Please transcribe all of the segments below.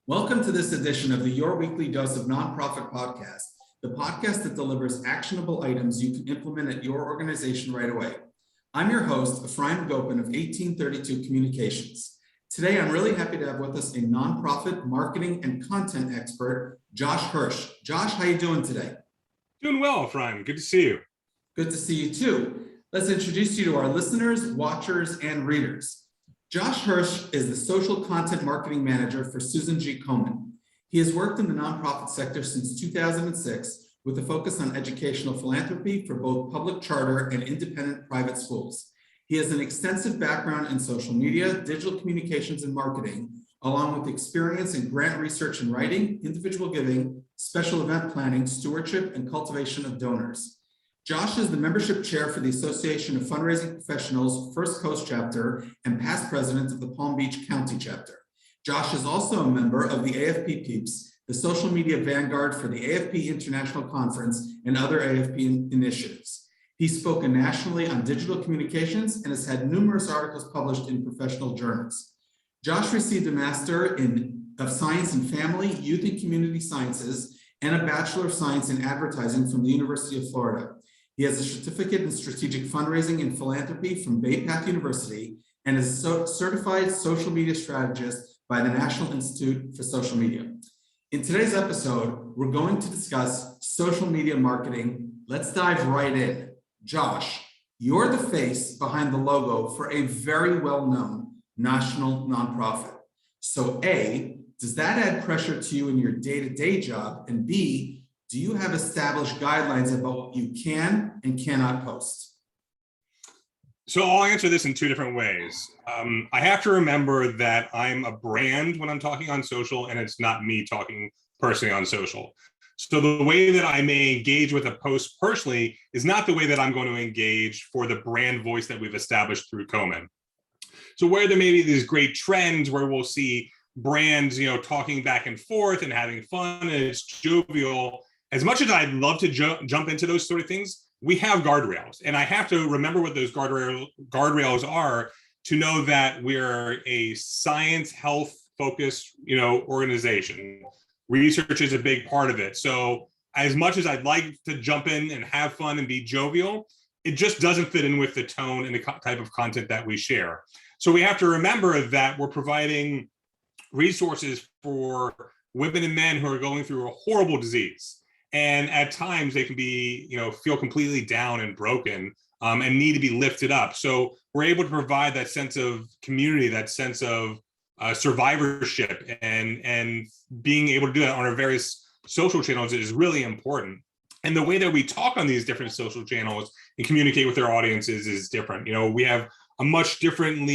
Welcome to this edition of the Your Weekly Dose of Nonprofit podcast, the podcast that delivers actionable items you can implement at your organization right away. I'm your host, Ephraim Gopin of 1832 Communications. Today, I'm really happy to have with us a nonprofit marketing and content expert, Josh Hirsch. Josh, how you doing today? Doing well, Ephraim. Good to see you. Good to see you too. Let's introduce you to our listeners, watchers, and readers. Josh Hirsch is the social content marketing manager for Susan G. Komen. He has worked in the nonprofit sector since 2006 with a focus on educational philanthropy for both public charter and independent private schools. He has an extensive background in social media, digital communications, and marketing, along with experience in grant research and writing, individual giving, special event planning, stewardship, and cultivation of donors. Josh is the membership chair for the Association of Fundraising Professionals First Coast chapter and past president of the Palm Beach County chapter. Josh is also a member of the AFP Peeps, the social media vanguard for the AFP International Conference and other AFP initiatives. He's spoken nationally on digital communications and has had numerous articles published in professional journals. Josh received a Master of Science in Family, Youth and Community Sciences, and a Bachelor of Science in Advertising from the University of Florida. He has a certificate in strategic fundraising and philanthropy from Bay Path University and is a certified social media strategist by the National Institute for Social Media. In today's episode, we're going to discuss social media marketing. Let's dive right in. Josh, you're the face behind the logo for a very well-known national nonprofit. So A, does that add pressure to you in your day-to-day job? And B, do you have established guidelines about what you can and cannot post? So I'll answer this in two different ways. I have to remember that I'm a brand when I'm talking on social, and it's not me talking personally on social. So the way that I may engage with a post personally is not the way that I'm going to engage for the brand voice that we've established through Komen. So where there may be these great trends where we'll see brands, talking back and forth and having fun and it's jovial, as much as I'd love to jump into those sort of things, we have guardrails. And I have to remember what those guardrails are to know that we're a science, health focused, organization. Research is a big part of it. So as much as I'd like to jump in and have fun and be jovial, it just doesn't fit in with the tone and the type of content that we share. So we have to remember that we're providing resources for women and men who are going through a horrible disease. And at times they can be, feel completely down and broken and need to be lifted up. So we're able to provide that sense of community, that sense of survivorship, and being able to do that on our various social channels is really important. And the way that we talk on these different social channels and communicate with our audiences is different. We have a much different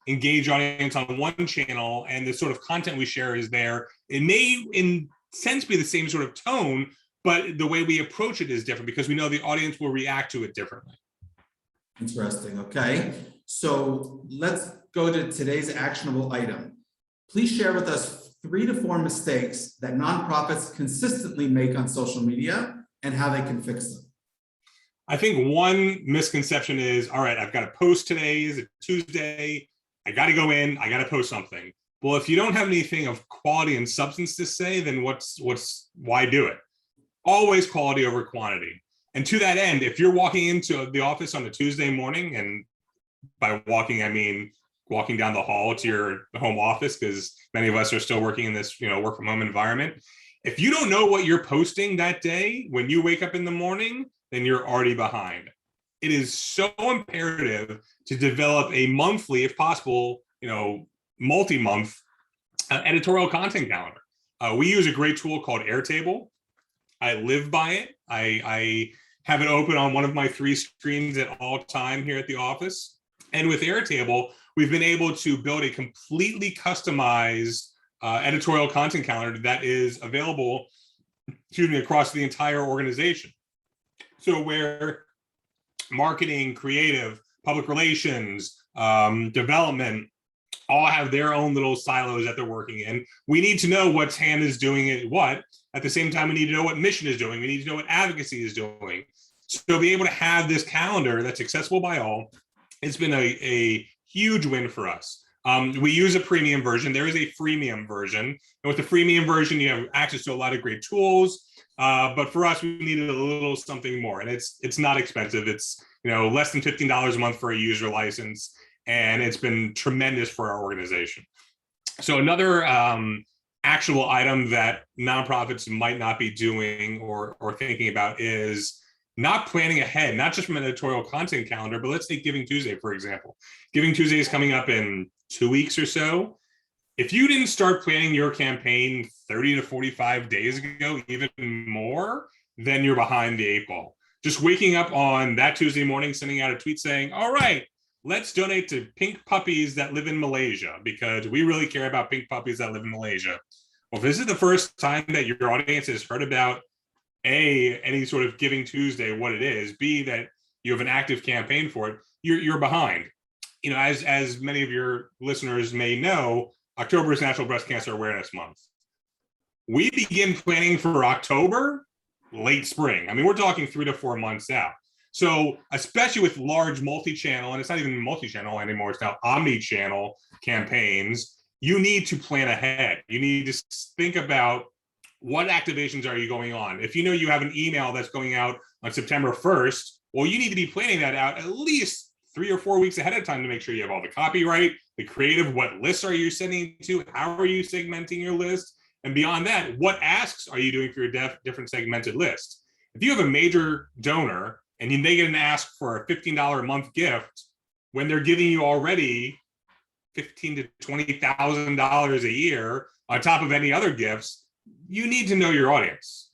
engaged audience on one channel, and the sort of content we share is there. It may, in sense, be the same sort of tone, but the way we approach it is different because we know the audience will react to it differently. Interesting. Okay. So let's go to today's actionable item. Please share with us 3 to 4 mistakes that nonprofits consistently make on social media and how they can fix them. I think one misconception is, all right, I've got to post today, is it Tuesday? I got to go in, I got to post something. Well, if you don't have anything of quality and substance to say, then why do it? Always quality over quantity. And to that end, if you're walking into the office on a Tuesday morning, and by walking, I mean walking down the hall to your home office, because many of us are still working in this, work from home environment. If you don't know what you're posting that day, when you wake up in the morning, then you're already behind. It is so imperative to develop a monthly, if possible, multi-month editorial content calendar. We use a great tool called Airtable. I live by it. I have it open on one of my 3 screens at all time here at the office. And with Airtable, we've been able to build a completely customized editorial content calendar that is available, across the entire organization. So where marketing, creative, public relations, development, all have their own little silos that they're working in. We need to know what hand is doing it what. At the same time, we need to know what mission is doing. We need to know what advocacy is doing. So be able to have this calendar that's accessible by all, it's been a huge win for us. We use a premium version. There is a freemium version. And with the freemium version, you have access to a lot of great tools. But for us, we needed a little something more. And it's not expensive. It's less than $15 a month for a user license. And it's been tremendous for our organization. So another actual item that nonprofits might not be doing or thinking about is not planning ahead, not just from an editorial content calendar, but let's take Giving Tuesday, for example. Giving Tuesday is coming up in 2 weeks or so. If you didn't start planning your campaign 30 to 45 days ago, even more, then you're behind the 8 ball. Just waking up on that Tuesday morning, sending out a tweet saying, all right, let's donate to pink puppies that live in Malaysia because we really care about pink puppies that live in Malaysia. Well, if this is the first time that your audience has heard about A, any sort of Giving Tuesday, what it is, B, that you have an active campaign for it, you're behind. As many of your listeners may know, October is National Breast Cancer Awareness Month. We begin planning for October, late spring. I mean, we're talking 3 to 4 months out. So especially with large multi-channel, and it's not even multi-channel anymore, it's now omni-channel campaigns, you need to plan ahead. You need to think about what activations are you going on. If you know you have an email that's going out on September 1st, well, you need to be planning that out at least 3 or 4 weeks ahead of time to make sure you have all the copyright, the creative, what lists are you sending to, how are you segmenting your list, and beyond that, what asks are you doing for your different segmented list. If you have a major donor and they get an ask for a $15 a month gift when they're giving you already $15,000 to $20,000 a year on top of any other gifts, you need to know your audience.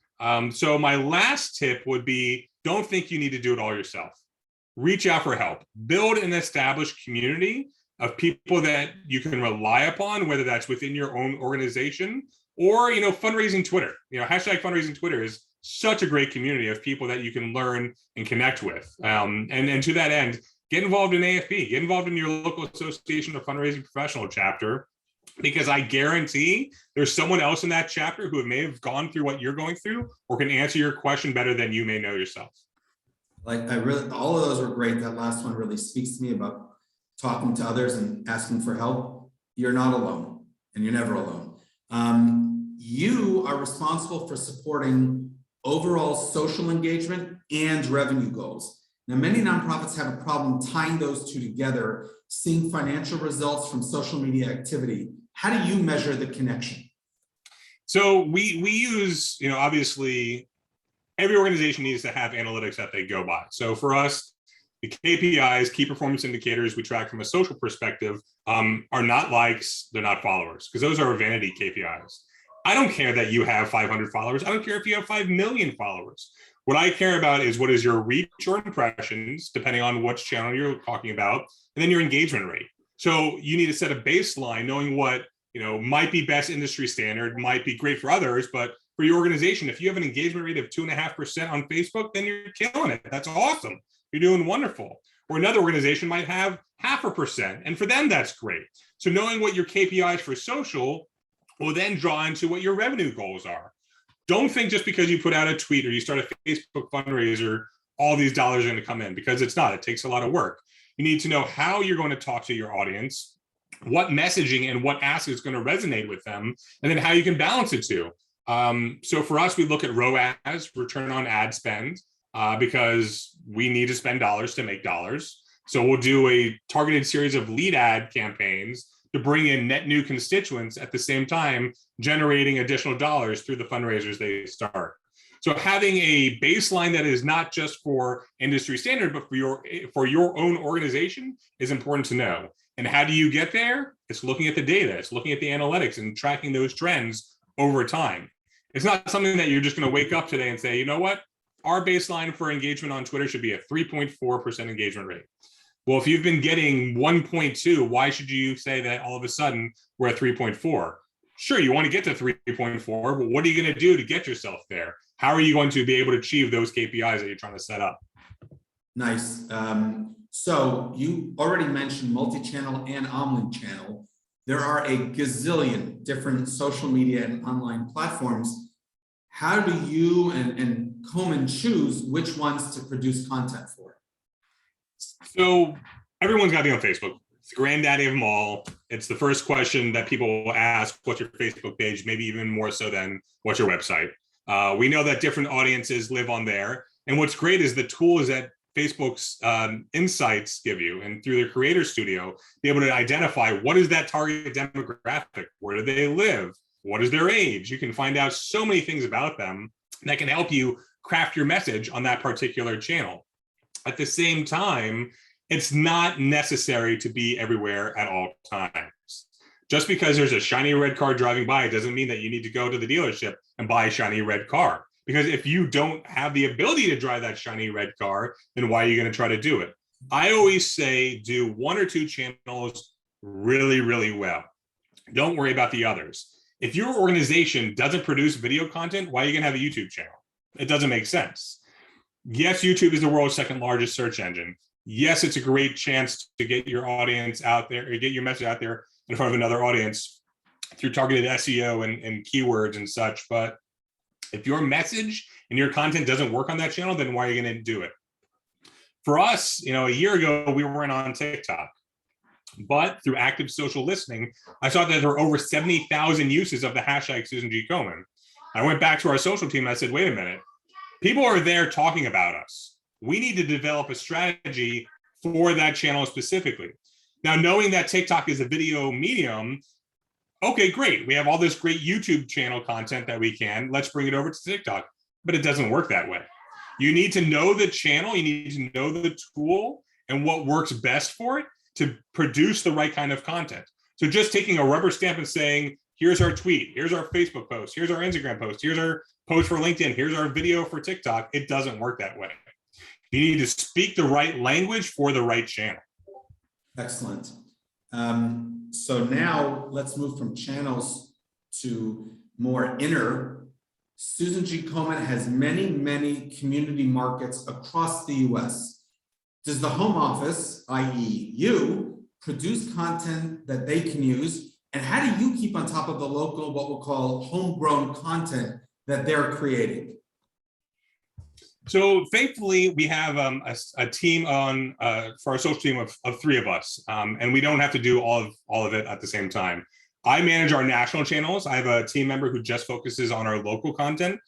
So my last tip would be, don't think you need to do it all yourself. Reach out for help. Build an established community of people that you can rely upon, whether that's within your own organization or, fundraising Twitter. Hashtag fundraising Twitter is such a great community of people that you can learn and connect with. And to that end, get involved in AFP, get involved in your local association of fundraising professional chapter, because I guarantee there's someone else in that chapter who may have gone through what you're going through or can answer your question better than you may know yourself. All of those were great. That last one really speaks to me about talking to others and asking for help. You're not alone, and you're never alone. You are responsible for supporting overall social engagement and revenue goals. Now, many nonprofits have a problem tying those two together, seeing financial results from social media activity. How do you measure the connection? So we use, obviously, every organization needs to have analytics that they go by. So for us, the KPIs, key performance indicators we track from a social perspective, are not likes, they're not followers, because those are vanity KPIs. I don't care that you have 500 followers. I don't care if you have 5 million followers. What I care about is what is your reach or impressions, depending on which channel you're talking about, and then your engagement rate. So you need to set a baseline, knowing what might be best industry standard, might be great for others, but for your organization, if you have an engagement rate of 2.5% on Facebook, then you're killing it. That's awesome. You're doing wonderful. Or another organization might have 0.5%, and for them, that's great. So knowing what your KPIs for social will then draw into what your revenue goals are. Don't think just because you put out a tweet or you start a Facebook fundraiser, all these dollars are going to come in, because it's not. It takes a lot of work. You need to know how you're going to talk to your audience, what messaging and what ask is going to resonate with them, and then how you can balance it too. So for us, we look at ROAS, return on ad spend, because we need to spend dollars to make dollars. So we'll do a targeted series of lead ad campaigns to bring in net new constituents at the same time, generating additional dollars through the fundraisers they start. So having a baseline that is not just for industry standard, but for your own organization is important to know. And how do you get there? It's looking at the data, it's looking at the analytics and tracking those trends over time. It's not something that you're just going to wake up today and say, you know what? Our baseline for engagement on Twitter should be a 3.4% engagement rate. Well, if you've been getting 1.2, why should you say that all of a sudden we're at 3.4? Sure, you want to get to 3.4, but what are you going to do to get yourself there? How are you going to be able to achieve those KPIs that you're trying to set up? Nice. So you already mentioned multi-channel and omni-channel. There are a gazillion different social media and online platforms. How do you and Komen choose which ones to produce content for? So everyone's got to be on Facebook. It's the granddaddy of them all. It's the first question that people will ask, what's your Facebook page? Maybe even more so than what's your website? We know that different audiences live on there. And what's great is the tools that Facebook's insights give you, and through their creator studio, be able to identify what is that target demographic? Where do they live? What is their age? You can find out so many things about them that can help you craft your message on that particular channel. At the same time, it's not necessary to be everywhere at all times. Just because there's a shiny red car driving by, it doesn't mean that you need to go to the dealership and buy a shiny red car. Because if you don't have the ability to drive that shiny red car, then why are you going to try to do it? I always say do 1 or 2 channels really, really well. Don't worry about the others. If your organization doesn't produce video content, why are you going to have a YouTube channel? It doesn't make sense. Yes, YouTube is the world's second largest search engine. Yes, it's a great chance to get your audience out there, or get your message out there in front of another audience through targeted SEO and keywords and such. But if your message and your content doesn't work on that channel, then why are you going to do it? For us, a year ago, we weren't on TikTok. But through active social listening, I saw that there were over 70,000 uses of the hashtag Susan G. Komen. I went back to our social team and I said, wait a minute, people are there talking about us. We need to develop a strategy for that channel specifically. Now, knowing that TikTok is a video medium, okay, great. We have all this great YouTube channel content that let's bring it over to TikTok, but it doesn't work that way. You need to know the channel, you need to know the tool and what works best for it to produce the right kind of content. So just taking a rubber stamp and saying, here's our tweet, here's our Facebook post, here's our Instagram post, here's our post for LinkedIn, here's our video for TikTok, it doesn't work that way. You need to speak the right language for the right channel. Excellent. So now let's move from channels to more inner. Susan G. Komen has many, many community markets across the US. Does the home office, i.e. you, produce content that they can use? And how do you keep on top of the local, what we'll call homegrown content that they're creating? So thankfully, we have a team on for our social team of 3 of us, and we don't have to do all of it at the same time. I manage our national channels. I have a team member who just focuses on our local content.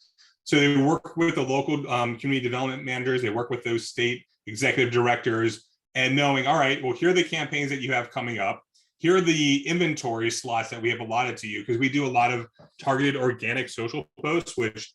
So they work with the local community development managers. They work with those state executive directors and knowing, all right, well, here are the campaigns that you have coming up. Here are the inventory slots that we have allotted to you, because we do a lot of targeted organic social posts, which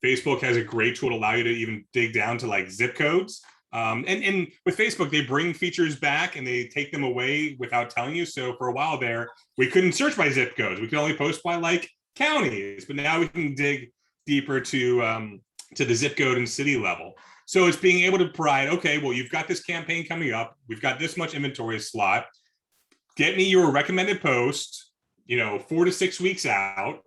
Facebook has a great tool to allow you to even dig down to like zip codes. And with Facebook, they bring features back and they take them away without telling you. So for a while there, we couldn't search by zip codes. We could only post by like counties, but now we can dig deeper to the zip code and city level. So it's being able to provide, okay, well, you've got this campaign coming up. We've got this much inventory slot. Get me your recommended post, 4 to 6 weeks out.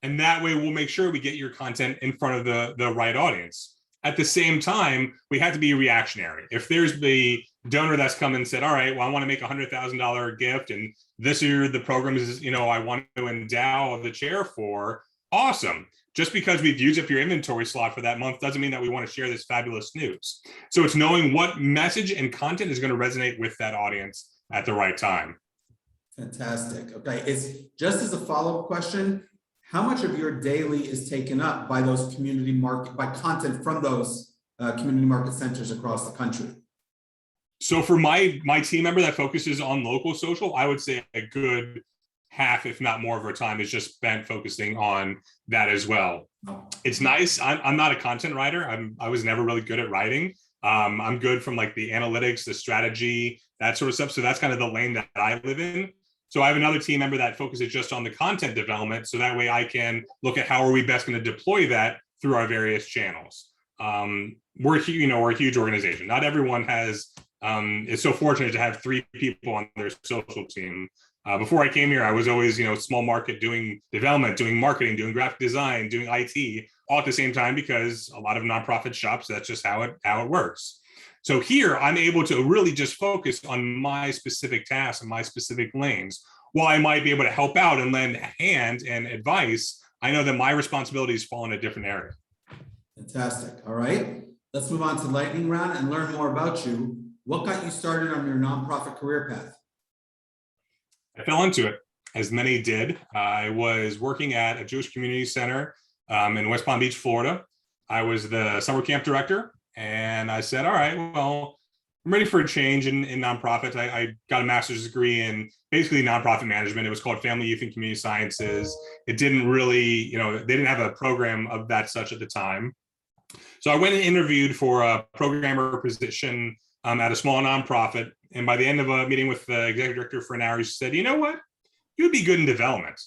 And that way we'll make sure we get your content in front of the right audience. At the same time, we have to be reactionary. If there's the donor that's come and said, all right, well, I want to make a $100,000 gift, and this year the program is, I want to endow the chair for, awesome. Just because we've used up your inventory slot for that month doesn't mean that we want to share this fabulous news. So it's knowing what message and content is going to resonate with that audience at the right time. Fantastic. Okay, it's just as a follow-up question, how much of your daily is taken up by those by content from those community market centers across the country? So for my team member that focuses on local social, I would say a good half, if not more of our time is just spent focusing on that as well. It's nice. I'm not a content writer. I was never really good at writing. I'm good from like the analytics, the strategy, that sort of stuff. So that's kind of the lane that I live in. So I have another team member that focuses just on the content development. So that way I can look at how are we best going to deploy that through our various channels. We're a huge organization. Not everyone is so fortunate to have 3 people on their social team. Before I came here, I was always, small market, doing development, doing marketing, doing graphic design, doing IT, all at the same time, because a lot of nonprofit shops, that's just how it works. So here, I'm able to really just focus on my specific tasks and my specific lanes. While I might be able to help out and lend a hand and advice, I know that my responsibilities fall in a different area. Fantastic. All right. Let's move on to lightning round and learn more about you. What got you started on your nonprofit career path? I fell into it, as many did. I was working at a Jewish community center in West Palm Beach, Florida. I was the summer camp director, and I said, all right, well, I'm ready for a change in nonprofits. I got a master's degree in basically nonprofit management. It was called Family, Youth, and Community Sciences. It didn't really, they didn't have a program of that such at the time. So I went and interviewed for a programmer position at a small nonprofit. And by the end of a meeting with the executive director for an hour, she said, you know what? You'd be good in development.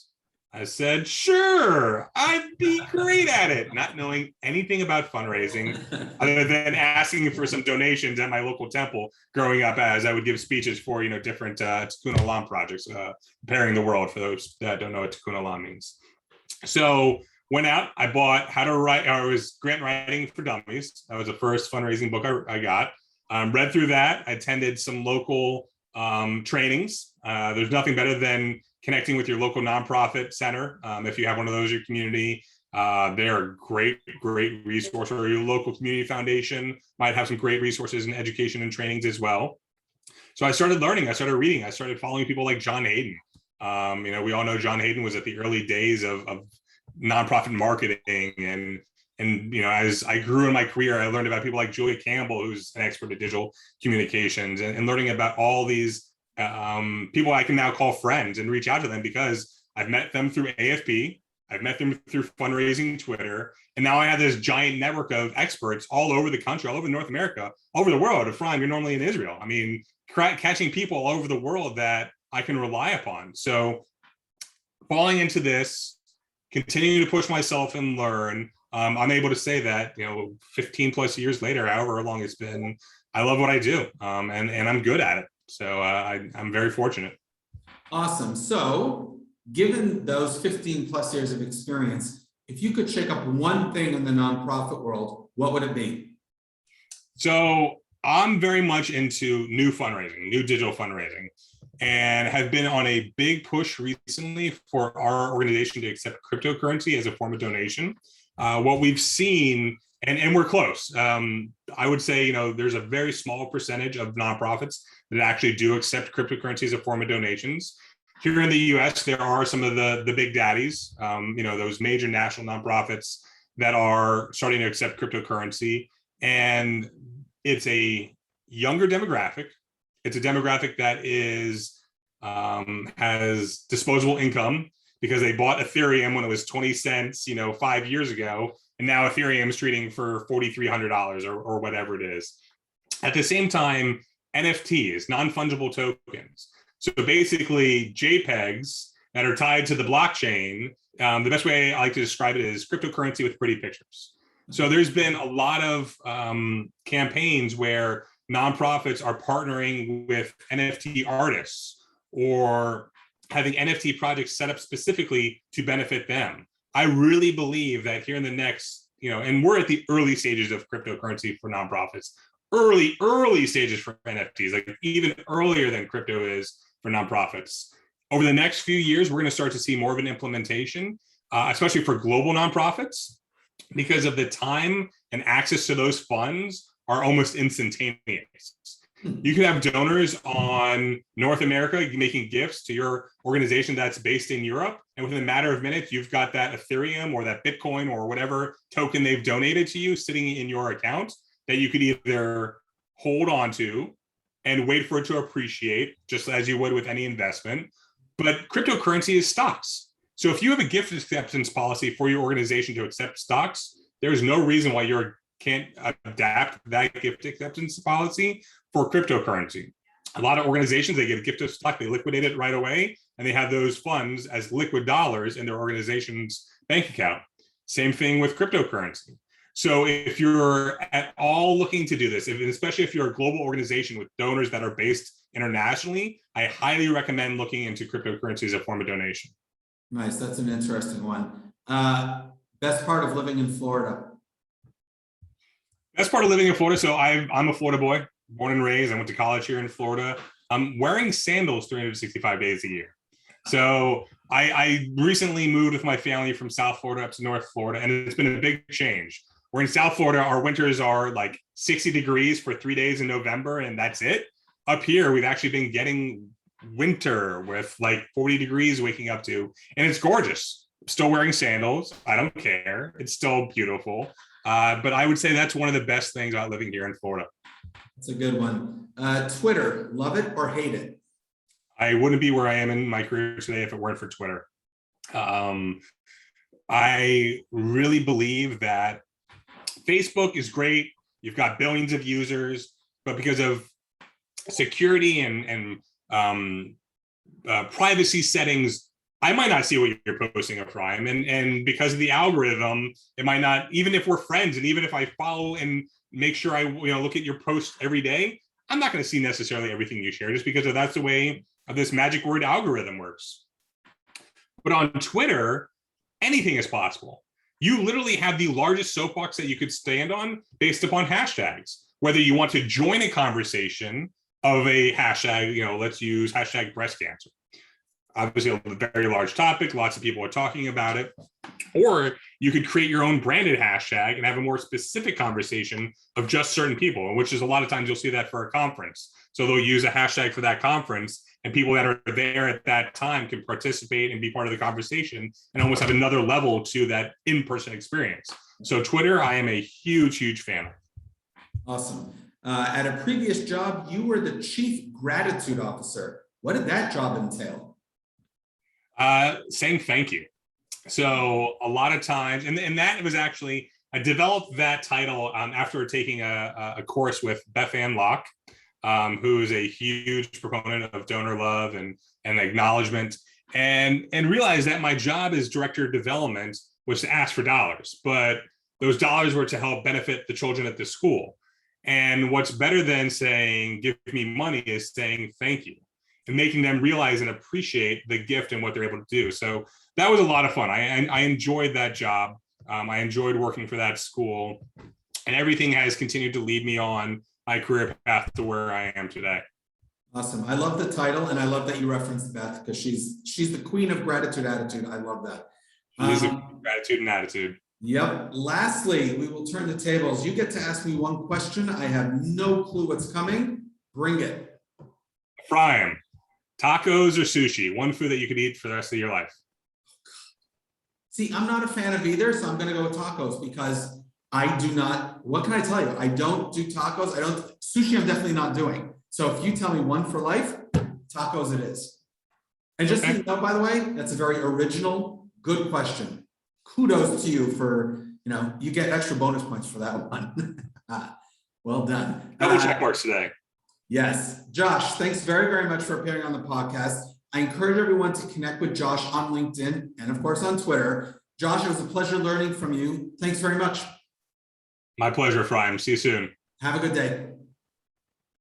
I said, sure, I'd be great at it, not knowing anything about fundraising, other than asking for some donations at my local temple growing up, as I would give speeches for, different Tikkun Olam projects, preparing the world for those that don't know what Tikkun Olam means. So went out, I bought How to Write, or it was Grant Writing for Dummies. That was the first fundraising book I got. Read through that. I attended some local trainings. There's nothing better than connecting with your local nonprofit center. If you have one of those in your community, they're a great resource, or your local community foundation might have some great resources in education and trainings as well. So I started learning, I started reading, I started following people like John Hayden. We all know John Hayden was at the early days of nonprofit marketing, and as I grew in my career, I learned about people like Julia Campbell, who's an expert at digital communications, and learning about all these people I can now call friends and reach out to them because I've met them through AFP, I've met them through fundraising Twitter, and now I have this giant network of experts all over the country, all over North America, all over the world. Efraim, you're normally in Israel. I mean, catching people all over the world that I can rely upon. So falling into this, continuing to push myself and learn, I'm able to say that, 15 plus years later, however long it's been, I love what I do, and I'm good at it. So I'm very fortunate. Awesome. So given those 15 plus years of experience, if you could shake up one thing in the nonprofit world, what would it be? So I'm very much into new fundraising, new digital fundraising, and have been on a big push recently for our organization to accept cryptocurrency as a form of donation. What we've seen, and we're close. I would say, there's a very small percentage of nonprofits that actually do accept cryptocurrency as a form of donations. Here in the US, there are some of the big daddies, those major national nonprofits that are starting to accept cryptocurrency. And it's a younger demographic. It's a demographic that has disposable income because they bought Ethereum when it was 20 cents, 5 years ago. And now Ethereum is trading for $4,300 or whatever it is. At the same time, NFTs, non-fungible tokens. So basically JPEGs that are tied to the blockchain. The best way I like to describe it is cryptocurrency with pretty pictures. So there's been a lot of campaigns where nonprofits are partnering with NFT artists or having NFT projects set up specifically to benefit them. I really believe that here in the next, and we're at the early stages of cryptocurrency for nonprofits, early stages for NFTs, like even earlier than crypto is for nonprofits. Over the next few years, we're going to start to see more of an implementation, especially for global nonprofits, because of the time and access to those funds are almost instantaneous. You could have donors on North America making gifts to your organization that's based in Europe, and within a matter of minutes, you've got that Ethereum or that Bitcoin or whatever token they've donated to you sitting in your account that you could either hold on to and wait for it to appreciate, just as you would with any investment. But cryptocurrency is stocks. So if you have a gift acceptance policy for your organization to accept stocks, there's no reason why you can't adapt that gift acceptance policy for cryptocurrency. A lot of organizations, they get a gift of stock, they liquidate it right away, and they have those funds as liquid dollars in their organization's bank account. Same thing with cryptocurrency. So if you're at all looking to do this, especially if you're a global organization with donors that are based internationally, I highly recommend looking into cryptocurrency as a form of donation. Nice, that's an interesting one. Best part of living in Florida? Best part of living in Florida, so I'm a Florida boy, born and raised. I went to college here in Florida. I'm wearing sandals 365 days a year. So I recently moved with my family from South Florida up to North Florida, and it's been a big change. We're in South Florida, our winters are like 60 degrees for 3 days in November, and that's it. Up here, we've actually been getting winter with like 40 degrees waking up to, and it's gorgeous. I'm still wearing sandals. I don't care. It's still beautiful. But I would say that's one of the best things about living here in Florida. That's a good one. Twitter, love it or hate it? I wouldn't be where I am in my career today if it weren't for Twitter. I really believe that Facebook is great. You've got billions of users, but because of security and privacy settings, I might not see what you're posting, Ephraim, and because of the algorithm, it might not. Even if we're friends, and even if I follow and make sure I look at your posts every day, I'm not going to see necessarily everything you share, just because that's the way of this magic word algorithm works. But on Twitter, anything is possible. You literally have the largest soapbox that you could stand on based upon hashtags. Whether you want to join a conversation of a hashtag, let's use hashtag breast cancer. Obviously, a very large topic. Lots of people are talking about it. Or you could create your own branded hashtag and have a more specific conversation of just certain people, which is a lot of times you'll see that for a conference. So they'll use a hashtag for that conference, and people that are there at that time can participate and be part of the conversation and almost have another level to that in-person experience. So Twitter, I am a huge, huge fan of. Awesome. At a previous job, you were the chief gratitude officer. What did that job entail? Saying thank you. So a lot of times, and that was actually, I developed that title after taking a course with Beth Ann Locke, who is a huge proponent of donor love and acknowledgement, and realized that my job as director of development was to ask for dollars, but those dollars were to help benefit the children at the school. And what's better than saying, give me money, is saying thank you and making them realize and appreciate the gift and what they're able to do. So that was a lot of fun. I enjoyed that job. I enjoyed working for that school, and everything has continued to lead me on my career path to where I am today. Awesome. I love the title, and I love that you referenced Beth, because she's the queen of gratitude attitude. I love that. Gratitude and attitude. Yep. Lastly, we will turn the tables. You get to ask me one question. I have no clue what's coming. Bring it. Ephraim, tacos or sushi? One food that you could eat for the rest of your life. See, I'm not a fan of either, so I'm going to go with tacos, because I do not, what can I tell you? I don't do tacos. Sushi I'm definitely not doing. So if you tell me one for life, tacos it is. And just so you know, by the way, that's a very original, good question. Kudos to you for, you get extra bonus points for that one. Well done. Double check marks today. Yes. Josh, thanks very, very much for appearing on the podcast. I encourage everyone to connect with Josh on LinkedIn and, of course, on Twitter. Josh, it was a pleasure learning from you. Thanks very much. My pleasure, Ephraim. See you soon. Have a good day.